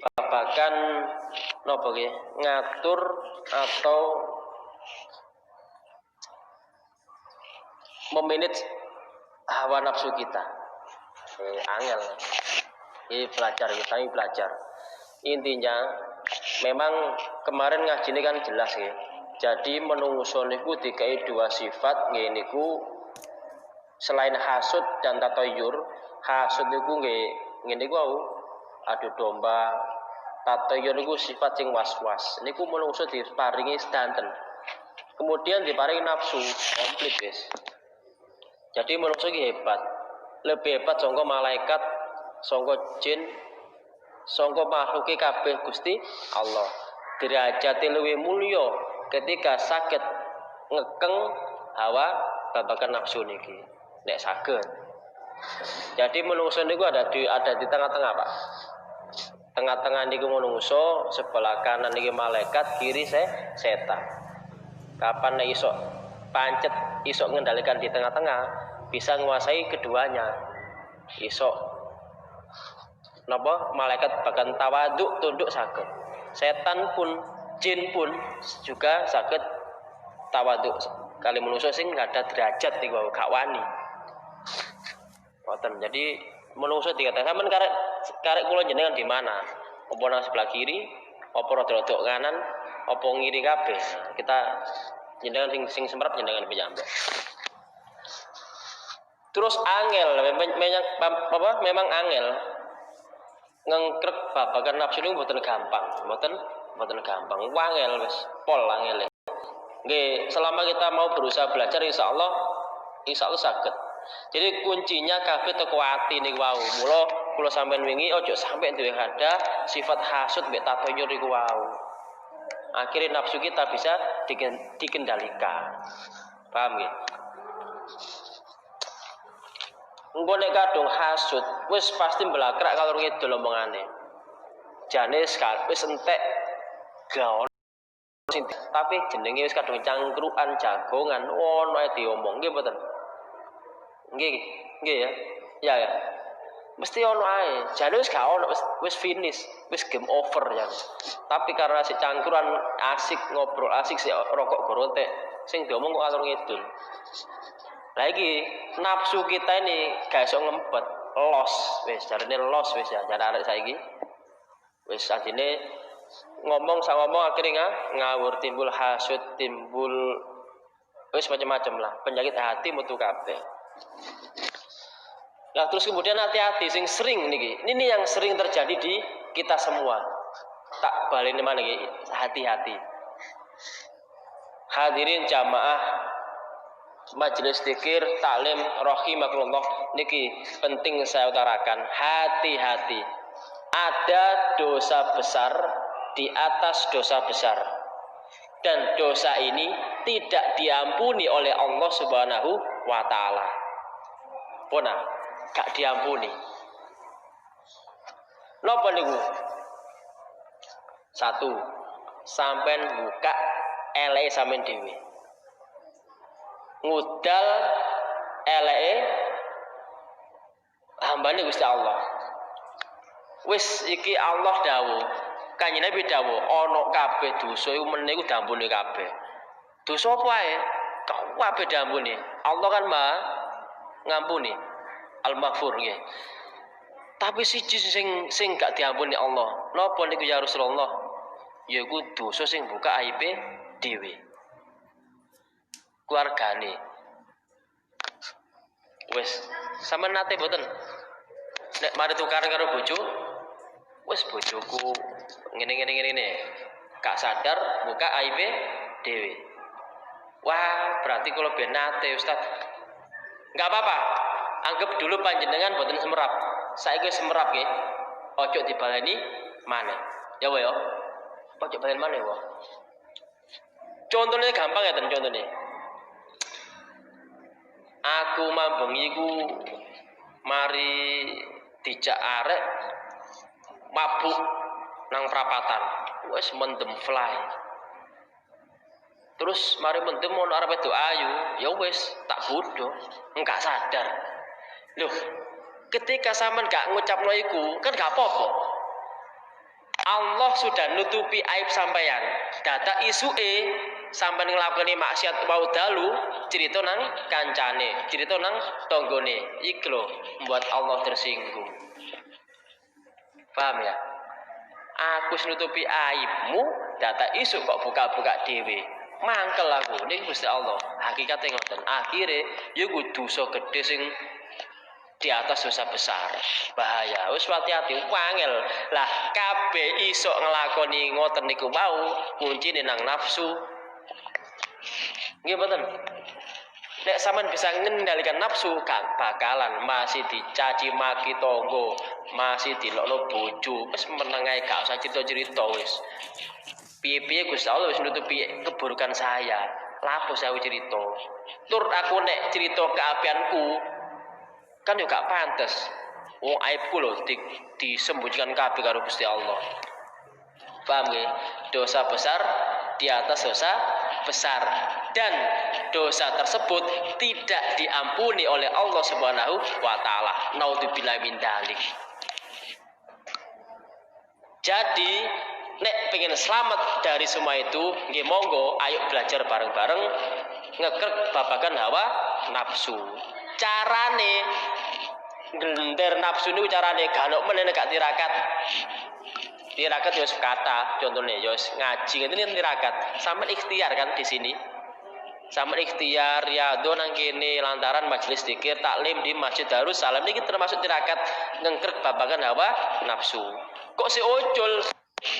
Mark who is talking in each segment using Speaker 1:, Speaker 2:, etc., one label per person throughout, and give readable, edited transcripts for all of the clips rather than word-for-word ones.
Speaker 1: babakan napa nggih ngatur atau memanage hawa nafsu kita. Angel. Ini belajar. Intinya memang kemarin ngaji ini kan jelas ya. Jadi menungso niku dikai dua sifat nggih niku selain hasud dan tatayur. Hasud niku nggih ngene niku adu domba, tatayur niku sifat sing was-was. Niku menungso diparingi sedanten. Kemudian diparingi nafsu komplit guys. Jadi menungso iki hebat. Lebih hebat sangka malaikat, sangka jin, sangka makhluke kabeh Gusti Allah. Derajate luwih mulya ketika saged ngekeng hawa babakan nafsu niki. Nek saged. Jadi menungso niku ada di tengah-tengah, Pak. Tengah-tengah niku menungso, sebelah kanan niki malaikat, kiri setan. Kapan nek iso pancet iso mengendalikan di tengah-tengah, bisa menguasai keduanya. Iso napa malaikat bahkan tawaduk tunduk saged. Setan pun jin pun juga saged tawaduk. Kali manusia sing ada derajat niku gak wani. Ngoten. Jadi manusia dikatakan sampean karek kula jenengan di mana? Apa nang sebelah kiri, apa rada-rada kanan, apa ngiri kabeh. Kita jenengan sing semprap jenengan piyambak. Terus angel, memang angel ngengkrek babakan nafsu niku mboten gampang, mboten gampang. Wangel wis, pol angel. Nggih, selama kita mau berusaha belajar insyaallah saged. Jadi kuncinya kabeh teko ati niku wau. Mula kula sampean wingi ojo sampe duwe ada sifat hasud mek tatayur niku wau. Akhirnya nafsu kita bisa dikendalikan. Paham nggih? Engko nek kadung hasud, wis pasti mblakrak kalau ngidul omongane. Jane wis entek gaon tapi jenenge wis kadung cangkruan jagongan ono ae diomong nggih mboten. Nggih ya. Ya. Mesti ono ae. Jane wis gak ono, wis finish, wis game over ya. Tapi karena si cangkruan asik ngobrol, asik si rokok gorontek, sing diomong kok alur ngidul. Lagi nafsu kita ini gak iso ngempet, los, wis jarine los wis ya, jar arek saiki. Wis adine ngomong akhirnya ngawur, timbul hasud, timbul wis macam-macam lah, penyakit hati metu kabeh. Nah, terus kemudian hati-hati sing sering niki. Ini yang sering terjadi di kita semua. Tak baleni mana niki, hati-hati. Hadirin jamaah majelis zikir taklim rahimakumullah, niki penting saya utarakan, hati-hati. Ada dosa besar di atas dosa besar, dan dosa ini tidak diampuni oleh Allah Subhanahu wa taala. Pona gak diampuni. Napa niku? Satu, sampean buka eleke sampean dhewe. Ngudal eleke hambane Gusti Allah. Wis iki Allah dawuh, Kanjeng Nabi dawuh, ana kabeh dosa iku meneh iku diampuni kabeh. Dosa apa ae? Kabeh diampuni. Allah kan Maha ngampuni. Al-Maghfur nggih. Tapi siji sing gak diampuni Allah. Napa niku ya Rasulullah? Yaiku dosa sing buka aibe dhewe. Keluargane. Wis, sampean nate boten? Nek mari tukaran karo bojo, wis bojoku ngene. Gak sadar buka aibe dhewe. Wah, berarti kalau ben nate Ustaz. Enggak apa-apa. Anggap dulu panjenengan boten semerap. Saiki semerap nggih. Ojo dibaleni maneh. Ya wae yo. Ojo balen maneh wae. Contohnya gampang ya contohnya. Aku mambengi ku mari dijak arek mabuk nang prapatan. Wis mendem fly. Terus mari mendem ono arep wedok ayu, ya wis tak bodoh, enggak sadar. Loh, ketika sampean gak ngucapno iku, kan gak apa-apa. Allah sudah nutupi aib sampeyan. Data isuke sampeyan nglakoni maksiat wau dalu, cerita nang kancane, cerita nang tanggane. Iki lho membuat Allah tersinggung. Paham ya? Aku nutupi aibmu, data isu kok buka-buka dhewe. Mangkel aku ning Gusti Allah. Hakikate ngoten. Akhire ya kudu dosa gedhe sing di atas dosa besar. Bahaya. Wis hati-hati wangel. Lah kabeh iso nglakoni ngoten niku wau, kuncine nang nafsu. Nggih mboten. Nek sampean bisa ngendalikan nafsu, gak bakalan masih dicaci maki tangga, masih dilokno bojo, wis meneng ae gak usah cerita-cerita wis. Piye-piye Gusti Allah wis nutupi keburukan saya. Lapo saya cerita. Tur aku nek cerita keapianku kan yo gak pantes. Wong aibku lho disembunyikan kabeh karo Gusti Allah. Paham nggih? Dosa besar di atas dosa besar dan dosa tersebut tidak diampuni oleh Allah Subhanahu wa taala. Naudzubillah min dzalik. Jadi nek pengen selamat dari semua itu, nggih monggo ayo belajar bareng-bareng ngekrek babagan hawa nafsu. Carane ngender nafsu niku carane galuk menene gak tirakat. Tirakat yo kata, contohnya yo ngaji ngene tirakat. Sampe ikhtiar kan di sini. Sampe ikhtiar riyadhon nang kene lantaran majelis zikir taklim di Masjid Darussalam niki termasuk tirakat ngengkrek babagan hawa nafsu. Kok si ojol?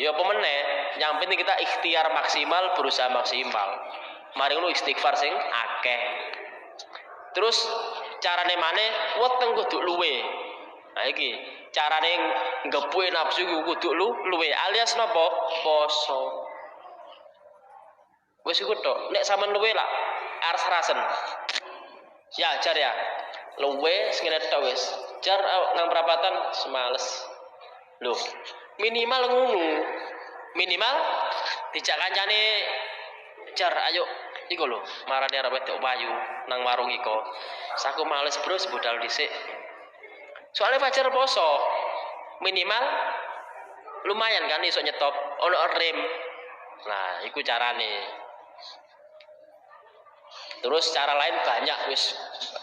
Speaker 1: Ya apa meneh, yang penting kita ikhtiar maksimal, berusaha maksimal. Mari lu istighfar sing akeh. Terus carane maneh weteng kudu luwe. Nah iki carane ngepuke nafsu kudu luwe alias napa? Poso. Wis iku tok. Nek sampean luwe lah aras-arasen. Ya jar ya. Luwe ngene tok wis. Jar nang perapatan semales. Loh, minimal ngono. Minimal dijak kancane jar ayo iku lho, marane arep wedok payu nang warung iko. Saku males bro budal dhisik. Soalnya pacar poso. Minimal lumayan kan iso nyetop ono rem. Nah, iku carane. Terus cara lain banyak wis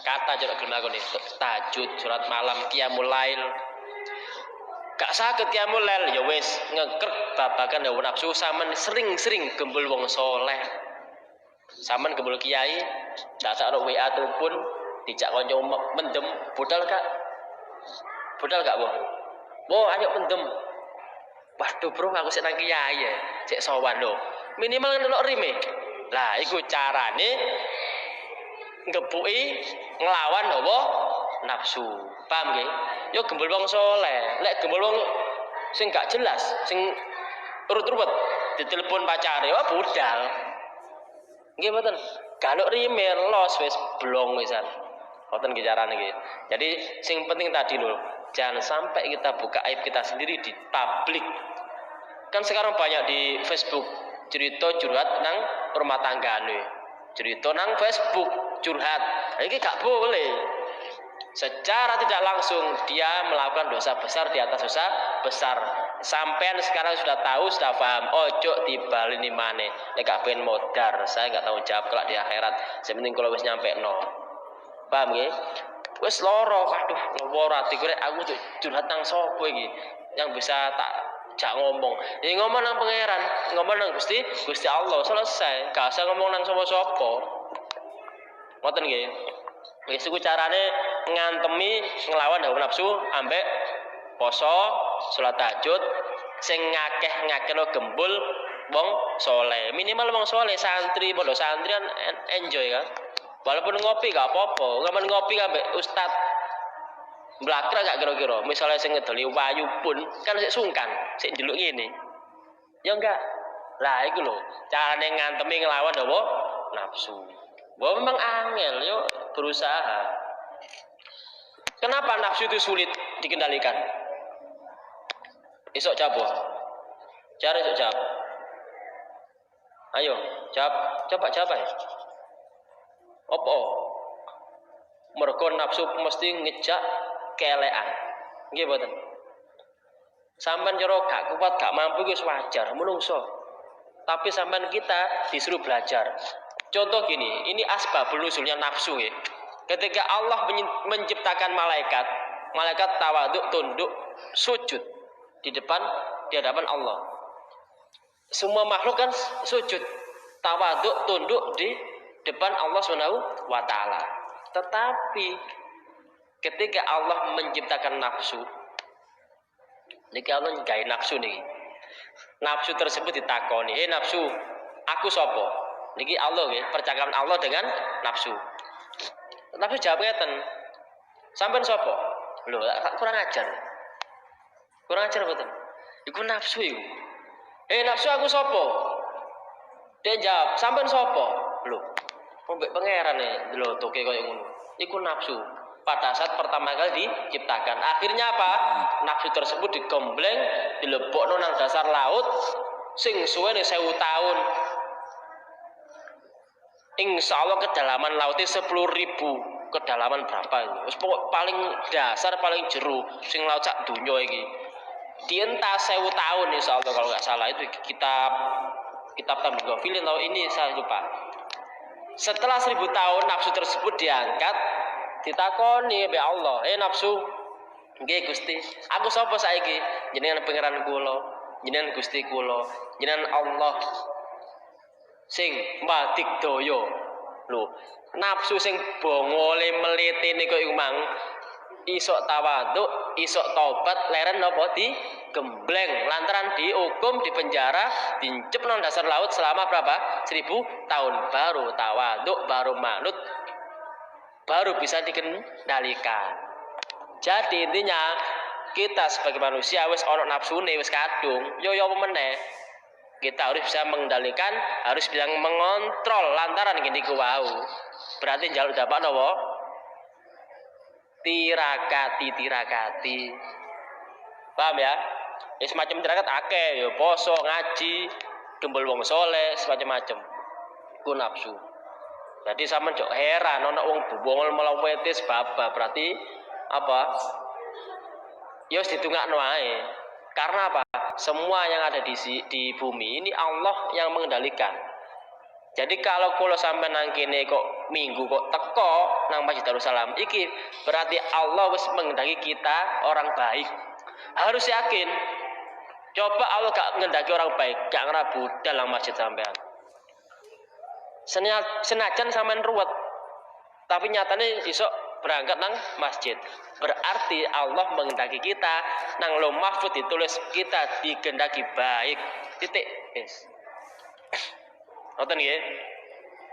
Speaker 1: kata jorok gelem lakoni tahajud, surat malam, qiyamul lail. Gak saged qiyamul lail ya wis ngekrek babagan hawa nafsu sampean sering-sering gembul wong saleh. Sampean gembul kiai, dak sak WA telepon dijak kanca mendem, budal gak? Budal gak, Bu? Bu, ayo mendem. Waduh, Bro, aku sik nang kiai ya, sik sowan lho. Minimal ndelok rime. Lah iku carane ngepuki nglawan hawa nafsu. Paham nggih? Yo gembul wong saleh. Lek gembul wong sing gak jelas, sing urut-urut ditelepon pacare, wah budal. Nggih mboten. Galuk rime los wis blong wisan. Mboten nggih carane nggih. Jadi sing penting tadi lho, jangan sampai kita buka aib kita sendiri di publik. Kan sekarang banyak di Facebook cerita curhat nang rumah tanggane. Cerita nang Facebook curhat. Ini gak boleh. Secara tidak langsung dia melakukan dosa besar di atas dosa besar. Sampean sekarang sudah tahu, sudah paham. Ojo dibaleni maneh. Nek gak pengen modar, saya gak tanggung jawab kelak di akhirat. Sementing kalau wis nyampe no. Paham nggih? Wis loro, waduh, loro atiku rek aku curhat nang sapa iki? Yang bisa tak jak ngomong. Ya ngomong nang pangeran, ngomong nang Gusti Allah, selesai. Gak usah ngomong nang sapa-sapa. Ngoten nggih. Wis iku carane ngantemi nglawan hawa nafsu ambek poso, salat tahajud sing ngakeh-ngakehno gembul wong saleh. Minimal wong saleh santri, pondok santrian enjoy kan. Walaupun ngopi gak apa-apa, ngamen ngopi ambek ustad mblakra gak kira-kira. Misalnya sing ngedoli wayu pun kan sik sungkan, sik njeluk ngene. Ya enggak. Lah iku lho, carane ngantemi nglawan hawa nafsu. Bahwa memang angel, yuk berusaha. Kenapa nafsu itu sulit dikendalikan? Isok jawab. Cara isok jawab. Ayo, jawab. Coba jawab ya. Opo? Mergo nafsu mesti ngejak kelean. Nggih mboten? Sampean cara gak kuat, gak mampu wis wajar, menungso. Tapi sampean kita disuruh belajar. Contoh gini, ini asbabul nuzulnya nafsu ya. Ketika Allah menciptakan malaikat, malaikat tawaduk, tunduk, sujud di hadapan Allah. Semua makhluk kan sujud, tawaduk, tunduk di depan Allah Subhanahu wa taala. Tetapi ketika Allah menciptakan nafsu, niki Allah gawe nafsu niki. Nafsu tersebut ditakoni, nafsu, aku sapa?" Niki Allah nggih, percakapan Allah dengan nafsu. Tapi jawab ngeten, "Sampeyan sapa?" Lho, kurang ajar. Kurang ajar mboten? Iku nafsu iku. Nafsu aku sapa? Dia jawab, "Sampeyan sapa?" Lho, mbek pangeran lho toke koyo ngono. Iku nafsu. Pada saat pertama kali diciptakan. Akhirnya apa? Nafsu tersebut digembleng, dilebokno nang dasar laut sing suwene 1000 tahun. Insya Allah kedalaman lautnya 10.000. Kedalaman berapa ini? Pokok paling dasar, paling jero sing laut sak dunya iki. Dientas 1000 tahun insya Allah kalau nggak salah, itu kitab Tambun Ghafilin atau ini saya lupa. Setelah 1000 tahun nafsu tersebut diangkat, ditakoni be Allah, nafsu, nggih Gusti, aku sapa saiki? Jenengan pangeran kula, jenengan Gusti kula, jenengan Allah sing madigdaya. Lho, nafsu sing bongole mletene kok iku mang isok tawaduk, isok tobat, leren napa digembleng lantaran dihukum, dipenjara, dincep nang dasar laut selama berapa? 1000 tahun. Baru tawaduk, baru manut, baru bisa dikendalikan. Jadi intinya kita sebagai manusia wis ana nafsune, wis kadung, yo apa meneh. Kita harus bisa mengendalikan, harus bisa mengontrol lantaran gini ku wau. Berarti njaluk dapat napa? Tirakati. Paham ya? Ya semacam tirakat akeh, ya poso, ngaji, gembel wong soleh, semacam-macam. Ku nafsu. Jadi sampean jok heran ana wong bongol melawetis baba, berarti apa? Ya wis ditungakno ae. Karena apa? Semua yang ada di bumi ini Allah yang mengendalikan. Jadi kalau sampai nang kene kok minggu kok teko nang Masjid Darussalam, iki berarti Allah wis mengendaki kita orang baik. Harus yakin. Coba Allah gak mengendaki orang baik, gak ngrabudal nang masjid sampean. Senajan sampean ruwet, tapi nyatane iso berangkat nang masjid. Berarti Allah mengendaki kita nang Lauh Mahfuz ditulis kita digendaki baik. Titik. Yes. Ngoten nggih.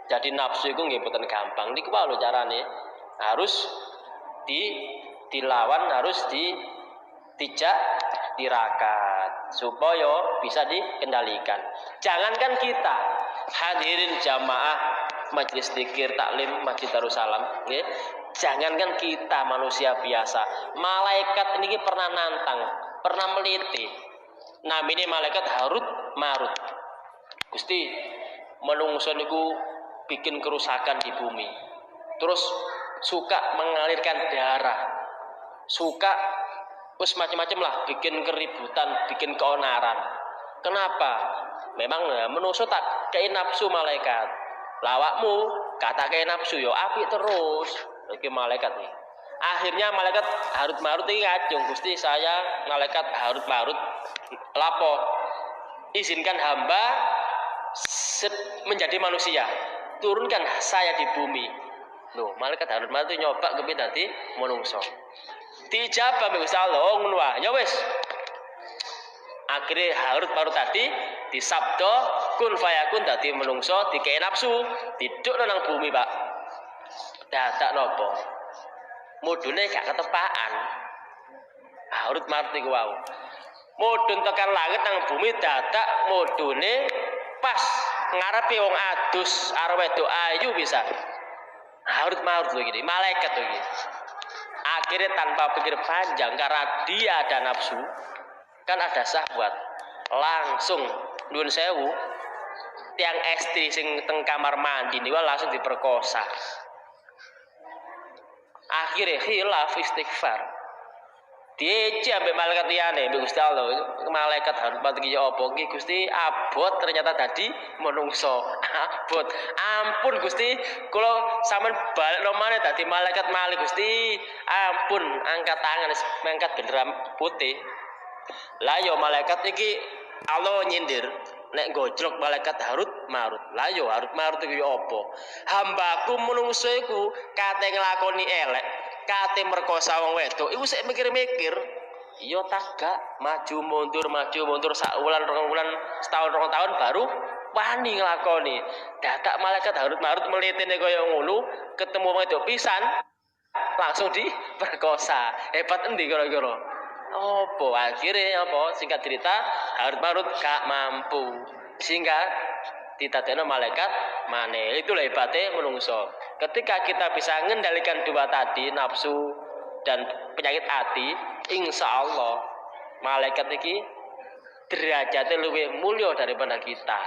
Speaker 1: Jadi nafsu iku nggih boten gampang. Niku wae lho carane. Harus dilawan, harus ditijak, tirakat supaya bisa dikendalikan. Jangankan kita hadirin jamaah majelis zikir taklim Masjid Darussalam, nggih. Jangankan kita manusia biasa, malaikat ini pernah nantang, pernah meliti. Namine malaikat Harut Marut. Gusti, menungso niku bikin kerusakan di bumi. Terus suka mengalirkan darah. Suka wis macam-macam lah, bikin keributan, bikin keonaran. Kenapa? Memang menungso tak kei nafsu malaikat. Lawakmu kata kei nafsu yo apik terus. Iki malaikat nih. Akhirnya malaikat Harut Marut ini ngajung, Gusti saya malaikat Harut Marut lapor, izinkan hamba menjadi manusia, turunkan saya di bumi. Loh, malaikat Harut Marut itu nyoba kepi dadi menungso. Dijabah mbek Gusti Allah, ngono wae. Ya wis. Akhirnya Harut Marut tadi disabda kun fayakun dadi menungso, dikei nafsu, didukno nang bumi, Pak. Dadak nopo? Mudune gak ketepaan. Harut Marut iku wau. Mudun tekan langit nang bumi dadak mudune pas ngarepe wong adus arep wedok ayu bisa. Harut Marut lho iki, malaikat lho iki. Akhirnya tanpa pikir panjang karena dia ada nafsu, kan ada syahwat. Langsung nuwun sewu tiang istri sing teng kamar mandi niku langsung diperkosa. Akhirnya khilaf istighfar, Dieci ambek malaikat liyane mbek Gusti Allah. Malaikat Harut Marut iki apa? Iki Gusti abot ternyata tadi menungso. Abot. Ampun Gusti, kula sampean balekno maneh dadi malaikat malih Gusti. Ampun, angkat tangan mangkat bendera putih. Lah yo malaikat iki Allah nyindir nek gojlok malaikat Harut Marut. Lah yo Harut Marut iki apa? Hambaku menungso iku kate nglakoni elek, kate merkosa wong wedok, iku sik mikir-mikir. Yo tagak maju mundur sak wulan rong wulan setahun rong tahun baru wani nglakoni. Dadak malaikat Harut Marut mlitene kaya ngono, ketemu wedok pisan langsung diperkosa. Hebat endi kira-kira? Opo akhirnya apa singkat cerita Harut Marut gak mampu sehingga ditadekno malaikat maneh. Itulah hebatnya menungso. Ketika kita bisa mengendalikan dua tadi nafsu dan penyakit hati, insya Allah malaikat iki derajatnya lebih mulia daripada kita.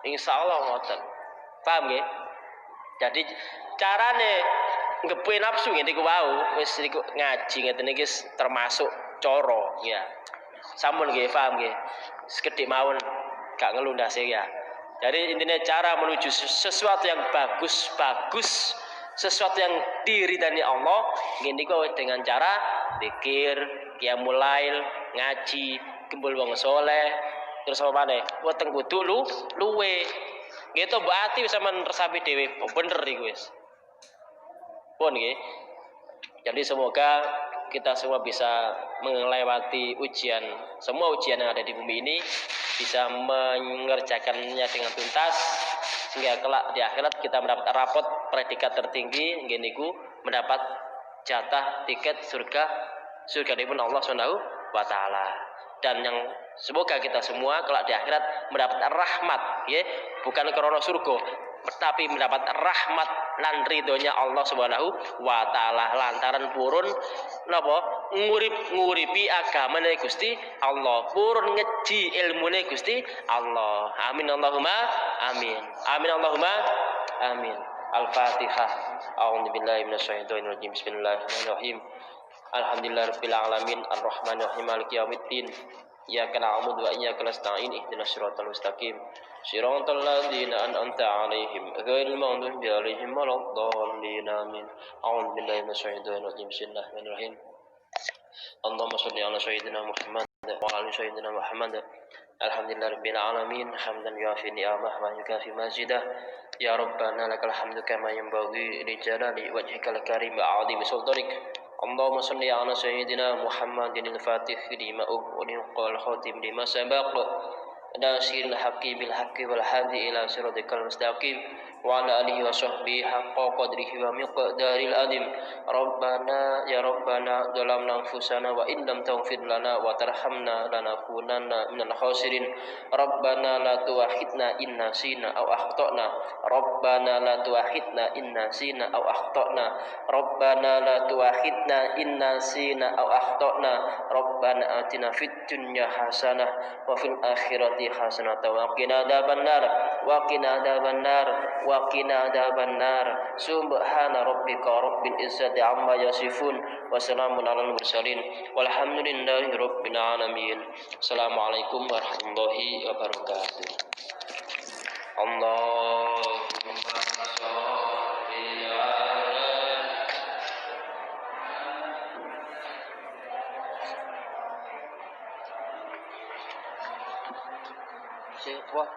Speaker 1: Insya Allah ngoten. Paham nggih? Jadi carane ngepuin nafsu ngene iku wau wis niku ngaji ngeten iki termasuk coro ya. Sampun nggih paham nggih. Sekedhik mawon gak ngelundase ya. Jadi intinya cara menuju sesuatu yang bagus, sesuatu yang diridani Allah ngene iku dengan cara zikir, qiyamul lail, ngaji, gembul wong saleh, terus apa maneh? Weteng kudu luwe. Gitu mbok ati wis sampean resapi dhewe. Bener iku wis. Pun nggih. Jadi semoga kita semua bisa melewati ujian, semua ujian yang ada di bumi ini bisa mengerjakannya dengan tuntas sehingga kelak di akhirat kita mendapat rapot predikat tertinggi nggih niku mendapat jatah tiket surga dipun Allah Subhanahu wa taala. Dan yang semoga kita semua kelak di akhirat mendapat rahmat ya, bukan karena surga tapi mendapat rahmat lan ridhonya Allah Subhanahu wa taala lantaran purun napa nguripi agamane Gusti Allah, purun ngeji ilmune Gusti Allah. Amin Allahumma amin. Amin Allahumma amin. Al-Fatihah. A'udzubillahi minasyaitonir rajim. Bismillahirrahmanirrahim. Alhamdulillahirabbil alamin arrahmanir rahim maliki yaumiddin. Iyyaka na'budu wa iyyaka nasta'in ihdinas siratal mustaqim siratal ladzina an'amta 'alaihim ghairil maghdubi 'alaihim waladdallin amin. A'udzu billahi minasyaitonir rajim. Bismillahirrahmanirrahim. Allahumma shalli 'ala sayyidina Muhammad wa 'ala sayyidina Muhammad. Alhamdulillahirabbil alamin hamdan yuafi ni'amah wa yukafi mazidah. Ya Rabbana lakal hamdu kama yanbaghi li jalali wajhikal karim wa 'azimi sultanik. اللهم صل على سيدنا محمد الفاتح لما أغلق والخاتم لما سبق ناصر الحق بالحق والهادي إلى صراطك المستقيم وعلى آله وصحبه حق قدره ومقدار العظيم. ربنا يا ربنا ظلمنا أنفسنا وإن لم تغفر لنا وترحمنا لنكونن من الخاسرين. ربنا لا تؤاخذنا إن نسينا أو أخطأنا. ربنا لا تؤاخذنا إن نسينا أو أخطأنا. ربنا لا تؤاخذنا إن نسينا أو أخطأنا. ربنا آتنا في الدنيا حسنة وفي الآخرة حسنة وقنا عذاب النار وقنا عذاب النار وقنا عذاب النار. سبحان ربك رب العزة عما يصفون وسلام على المرسلين والحمد لله رب العالمين. Assalamualaikum warahmatullahi wabarakatuh. Allahumma sholli ala. Wah,